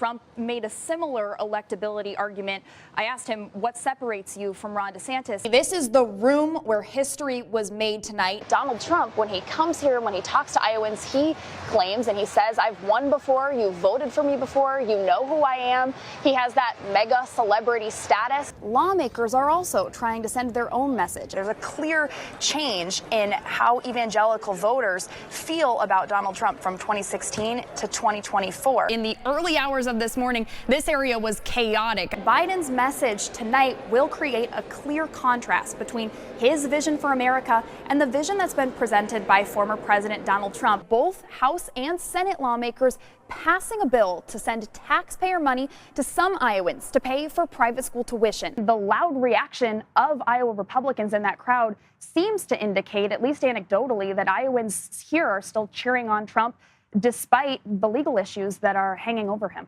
Trump made a similar electability argument. I asked him what separates you from Ron DeSantis. This is the room where history was made tonight. Donald Trump, when he comes here, when he talks to Iowans, he claims and he says, I've won before, you voted for me before, you know who I am. He has that mega celebrity status. Lawmakers are also trying to send their own message. There's a clear change in how evangelical voters feel about Donald Trump from 2016 to 2024. In the early hours of this morning, this area was chaotic. Biden's message tonight will create a clear contrast between his vision for America and the vision that's been presented by former President Donald Trump. Both House and Senate lawmakers passing a bill to send taxpayer money to some Iowans to pay for private school tuition. The loud reaction of Iowa Republicans in that crowd seems to indicate, at least anecdotally, that Iowans here are still cheering on Trump despite the legal issues that are hanging over him.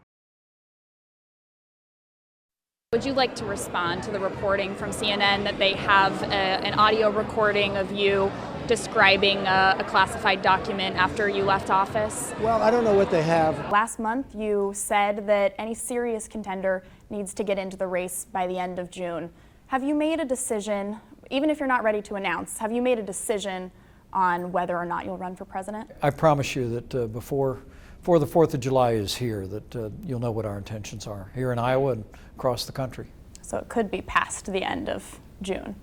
Would you like to respond to the reporting from CNN that they have an audio recording of you describing a classified document after you left office? Well, I don't know what they have. Last month, you said that any serious contender needs to get into the race by the end of June. Have you made a decision, even if you're not ready to announce, have you made a decision on whether or not you'll run for president? I promise you that before the 4th of July is here, that you'll know what our intentions are here in Iowa and across the country. So it could be past the end of June.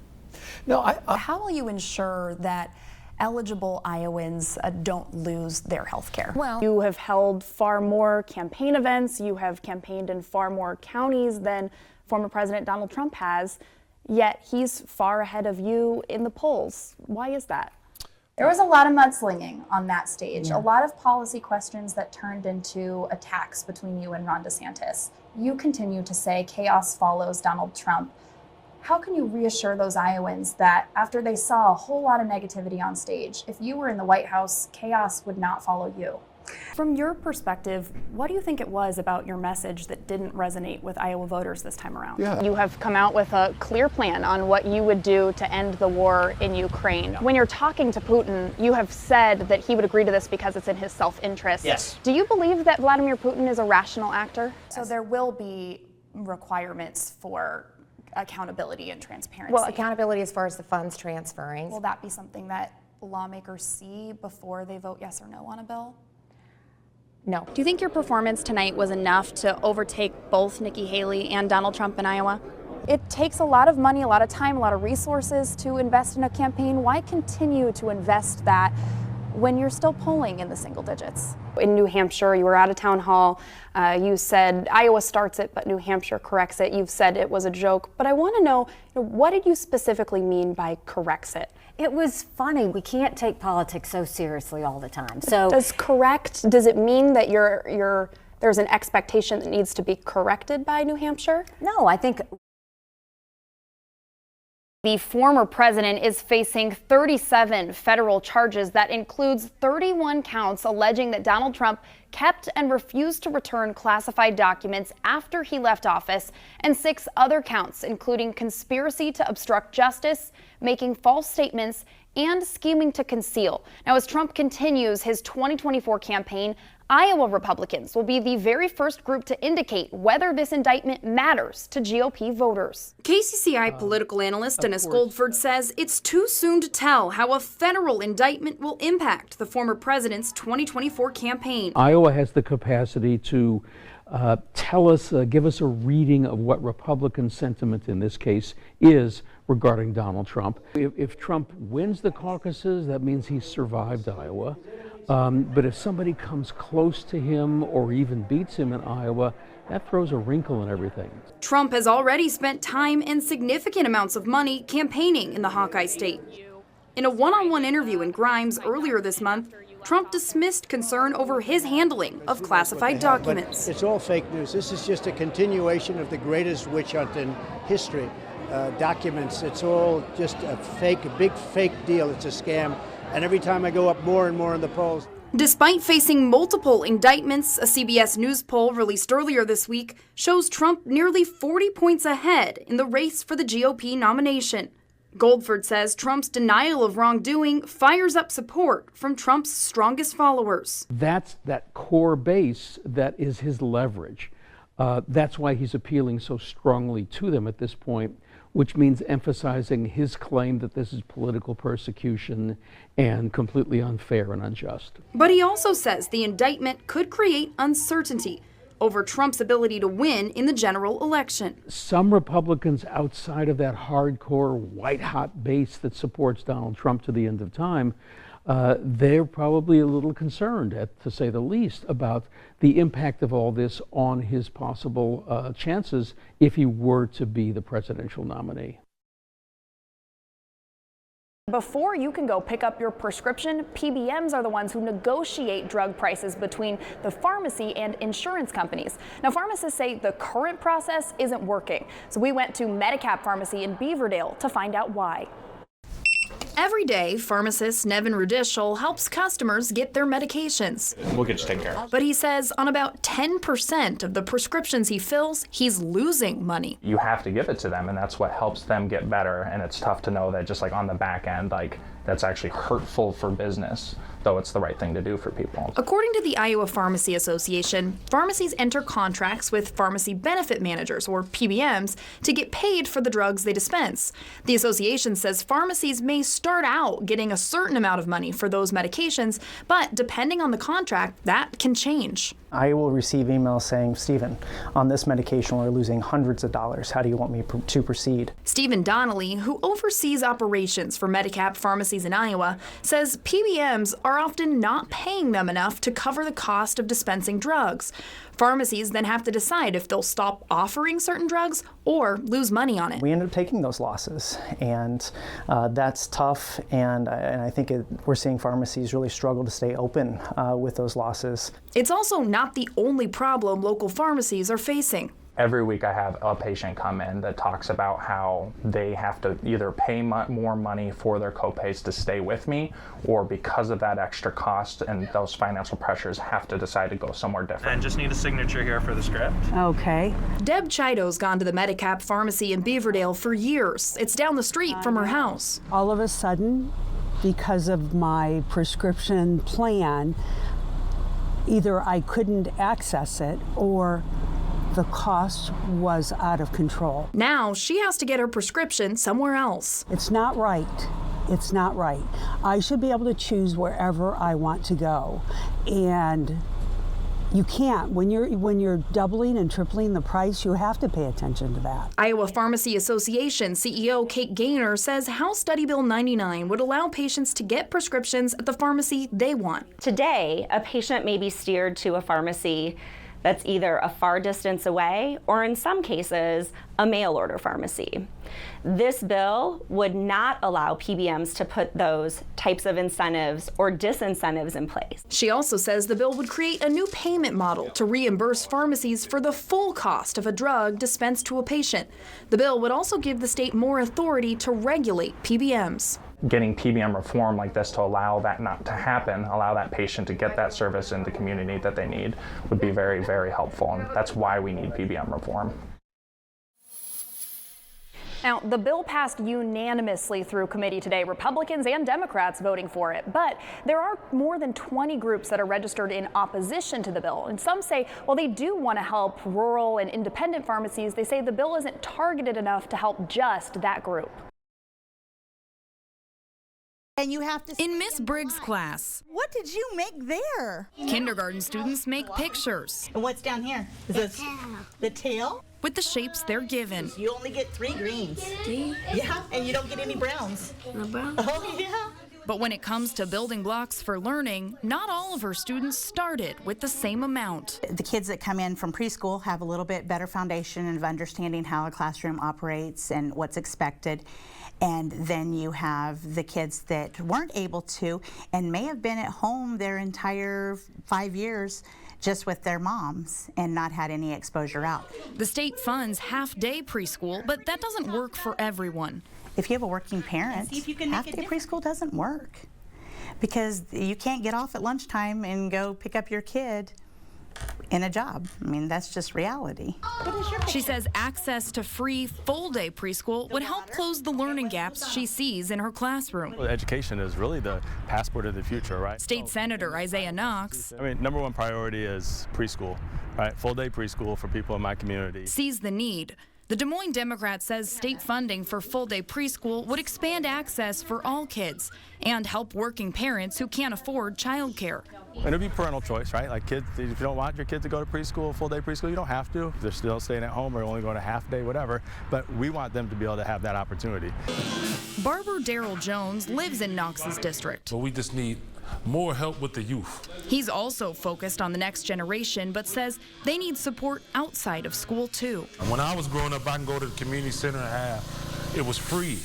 No, How will you ensure that eligible Iowans don't lose their health care? Well, you have held far more campaign events, you have campaigned in far more counties than former President Donald Trump has, yet he's far ahead of you in the polls. Why is that? There was a lot of mudslinging on that stage, a lot of policy questions that turned into attacks between you and Ron DeSantis. You continue to say chaos follows Donald Trump. How can you reassure those Iowans that after they saw a whole lot of negativity on stage, if you were in the White House, chaos would not follow you? From your perspective, what do you think it was about your message that didn't resonate with Iowa voters this time around? Yeah. You have come out with a clear plan on what you would do to end the war in Ukraine. When you're talking to Putin, you have said that he would agree to this because it's in his self-interest. Yes. Do you believe that Vladimir Putin is a rational actor? So there will be requirements for accountability and transparency. Well, accountability as far as the funds transferring. Will that be something that lawmakers see before they vote yes or no on a bill? No. Do you think your performance tonight was enough to overtake both Nikki Haley and Donald Trump in Iowa? It takes a lot of money, a lot of time, a lot of resources to invest in a campaign. Why continue to invest that when you're still polling in the single digits? In New Hampshire, you were at a town hall. You said Iowa starts it, but New Hampshire corrects it. You've said it was a joke. But I want to know, what did you specifically mean by corrects it? It was funny. We can't take politics so seriously all the time. So does it mean that there's an expectation that needs to be corrected by New Hampshire? no, I think The former president is facing 37 federal charges. That includes 31 counts alleging that Donald Trump kept and refused to return classified documents after he left office, and 6 other counts, including conspiracy to obstruct justice, making false statements, and scheming to conceal. Now, as Trump continues his 2024 campaign, Iowa Republicans will be the very first group to indicate whether this indictment matters to GOP voters. KCCI political analyst Dennis Goldford says it's too soon to tell how a federal indictment will impact the former president's 2024 campaign. Iowa has the capacity to tell us, give us a reading of what Republican sentiment in this case is regarding Donald Trump. If Trump wins the caucuses, that means he's survived Iowa. But if somebody comes close to him or even beats him in Iowa, that throws a wrinkle in everything. Trump has already spent time and significant amounts of money campaigning in the Hawkeye state. In a one-on-one interview in Grimes earlier this month, Trump dismissed concern over his handling of classified documents. It's all fake news. This is just a continuation of the greatest witch hunt in history. Documents, it's all just a big fake deal. It's a scam. And every time I go up more and more in the polls. Despite facing multiple indictments, a CBS News poll released earlier this week shows Trump nearly 40 points ahead in the race for the GOP nomination. Goldford says Trump's denial of wrongdoing fires up support from Trump's strongest followers. That's that core base that is his leverage. That's why he's appealing so strongly to them at this point, which means emphasizing his claim that this is political persecution and completely unfair and unjust. But he also says the indictment could create uncertainty over Trump's ability to win in the general election. Some Republicans outside of that hardcore, white-hot base that supports Donald Trump to the end of time, they're probably a little concerned, to say the least, about the impact of all this on his possible chances if he were to be the presidential nominee. Before you can go pick up your prescription, PBMs are the ones who negotiate drug prices between the pharmacy and insurance companies. Now, pharmacists say the current process isn't working. So we went to Medicap Pharmacy in Beaverdale to find out why. Every day, pharmacist Nevin Rudishel helps customers get their medications. We'll get you taken care of. But he says on about 10% of the prescriptions he fills, he's losing money. You have to give it to them, and that's what helps them get better. And it's tough to know that just like on the back end, like that's actually hurtful for business, though it's the right thing to do for people. According to the Iowa Pharmacy Association, pharmacies enter contracts with pharmacy benefit managers, or PBMs, to get paid for the drugs they dispense. The association says pharmacies may start out getting a certain amount of money for those medications, but depending on the contract, that can change. I will receive emails saying, Stephen, on this medication we're losing hundreds of dollars. How do you want me to proceed? Stephen Donnelly, who oversees operations for Medicap pharmacies in Iowa, says PBMs are often not paying them enough to cover the cost of dispensing drugs. Pharmacies then have to decide if they'll stop offering certain drugs or lose money on it. We end up taking those losses, and that's tough, and I think we're seeing pharmacies really struggle to stay open with those losses. It's also not the only problem local pharmacies are facing. Every week I have a patient come in that talks about how they have to either pay more money for their copays to stay with me, or because of that extra cost and those financial pressures have to decide to go somewhere different. And just need a signature here for the script. Okay. Deb Chido's gone to the Medicap pharmacy in Beaverdale for years. It's down the street from her house. All of a sudden, because of my prescription plan, either I couldn't access it or the cost was out of control. Now she has to get her prescription somewhere else. It's not right. It's not right. I should be able to choose wherever I want to go. And you can't. When you're doubling and tripling the price, you have to pay attention to that. Iowa Pharmacy Association CEO Kate Gaynor says House Study Bill 99 would allow patients to get prescriptions at the pharmacy they want. Today, a patient may be steered to a pharmacy that's either a far distance away or in some cases, a mail order pharmacy. This bill would not allow PBMs to put those types of incentives or disincentives in place. She also says the bill would create a new payment model to reimburse pharmacies for the full cost of a drug dispensed to a patient. The bill would also give the state more authority to regulate PBMs. Getting PBM reform like this to allow that not to happen, allow that patient to get that service in the community that they need, would be very, very helpful. And that's why we need PBM reform. Now, the bill passed unanimously through committee today, Republicans and Democrats voting for it. But there are more than 20 groups that are registered in opposition to the bill. And some say, well, they do want to help rural and independent pharmacies. They say the bill isn't targeted enough to help just that group. And you have to in Miss Briggs' class. What did you make there? Kindergarten students make pictures. And what's down here? Is the tail. The tail? With the shapes they're given. You only get 3 greens. 3? Yeah, and you don't get any browns. No browns? Oh, yeah. But when it comes to building blocks for learning, not all of her students started with the same amount. The kids that come in from preschool have a little bit better foundation of understanding how a classroom operates and what's expected. And then you have the kids that weren't able to and may have been at home their entire 5 years just with their moms and not had any exposure out. The state funds half-day preschool, but that doesn't work for everyone. If you have a working parent, half-day preschool doesn't work because you can't get off at lunchtime and go pick up your kid in a job. I mean, that's just reality. She says access to free full-day preschool would help close the learning gaps she sees in her classroom. Well, education is really the passport of the future, right? State Senator Isaiah Knox number one priority is preschool, right? Full-day preschool for people in my community. Sees the need. The Des Moines Democrat says state funding for full-day preschool would expand access for all kids and help working parents who can't afford childcare. And it'll be parental choice, right? Like kids, if you don't want your kid to go to preschool, full-day preschool, you don't have to. If they're still staying at home or only going a half day, whatever. But we want them to be able to have that opportunity. Barber Darrell Jones lives in Knox's district. But we just need more help with the youth. He's also focused on the next generation, but says they need support outside of school too. When I was growing up, I can go to the community center and have, it was free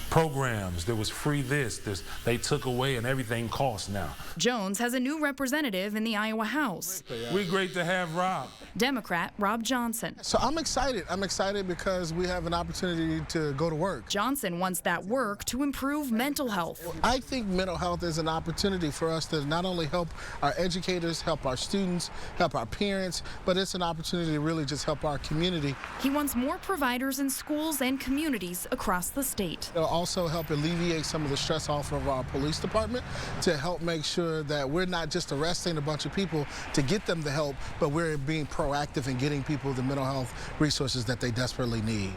programs, there was free this, they took away and everything costs now. Jones has a new representative in the Iowa House. We're great to have Rob. Democrat Rob Johnson. So I'm excited. I'm excited because we have an opportunity to go to work. Johnson wants that work to improve mental health. I think mental health is an opportunity for us to not only help our educators, help our students, help our parents, but it's an opportunity to really just help our community. He wants more providers in schools and communities across the state. It'll also help alleviate some of the stress off of our police department to help make sure that we're not just arresting a bunch of people to get them the help, but we're being proactive in getting people the mental health resources that they desperately need.